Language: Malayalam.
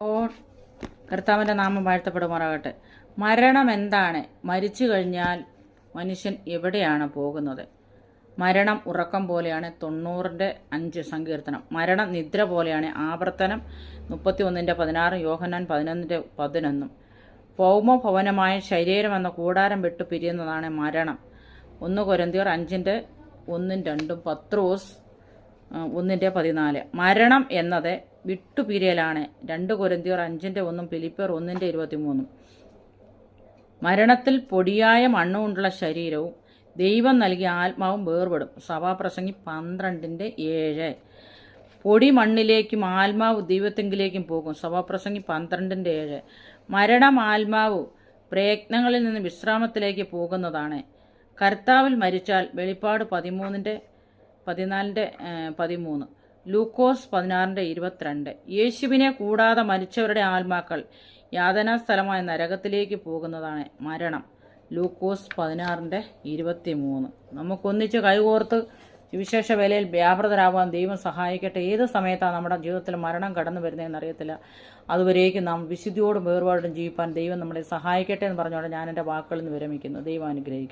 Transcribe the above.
ഓ കർത്താവിൻ്റെ നാമം വാഴ്ത്തപ്പെടുമാറാകട്ടെ. മരണം എന്താണ്? മരിച്ചു കഴിഞ്ഞാൽ മനുഷ്യൻ എവിടെയാണ് പോകുന്നത്? മരണം ഉറക്കം പോലെയാണ് 90:5 സങ്കീർത്തനം. മരണം നിദ്ര പോലെയാണ് ആവർത്തനം 31:16, യോഹന്നാൻ 11:11. ഭൗമഭവനമായ ശരീരമെന്ന കൂടാരം വിട്ടു പിരിയുന്നതാണ് മരണം. 1 കൊരിന്ത്യർ 5:1-2, പത്രോസ് 1:14. മരണം എന്നത് വിട്ടുപിരിയലാണ്. 2 കൊരിന്ത്യർ 5:1, ഫിലിപ്പിയർ 1:23. മരണത്തിൽ പൊടിയായ മണ്ണുകൊണ്ടുള്ള ശരീരവും ദൈവം നൽകിയ ആത്മാവും വേർപെടും. സഭാപ്രസംഗി 12:7. പൊടി മണ്ണിലേക്കും ആത്മാവ് ദൈവത്തെങ്കിലേക്കും പോകും. സഭാപ്രസംഗി 12:7. മരണം ആത്മാവ് പ്രയത്നങ്ങളിൽ നിന്ന് വിശ്രാമത്തിലേക്ക് പോകുന്നതാണ്. കർത്താവിൽ മരിച്ചാൽ വെളിപ്പാട് 13:14-13, ലൂക്കോസ് 16:22. യേശുവിനെ കൂടാതെ മരിച്ചവരുടെ ആത്മാക്കൾ യാതനാ സ്ഥലമായ നരകത്തിലേക്ക് പോകുന്നതാണ് മരണം. ലൂക്കോസ് 16:23. നമുക്കൊന്നിച്ച് കൈകോർത്ത് സുവിശേഷ വേലയിൽ വ്യാപൃതരാകാൻ ദൈവം സഹായിക്കട്ടെ. ഏത് സമയത്താണ് നമ്മുടെ ജീവിതത്തിൽ മരണം കടന്നു വരുന്നതെന്ന് അറിയത്തില്ല. അതുവരേക്കും നാം വിശുദ്ധിയോടും വേർപാടും ജീവിപ്പാൻ ദൈവം നമ്മളെ സഹായിക്കട്ടെ എന്ന് പറഞ്ഞുകൊണ്ട് ഞാൻ എൻ്റെ വാക്കുകളിൽ നിന്ന് വിരമിക്കുന്നു. ദൈവം അനുഗ്രഹിക്കും.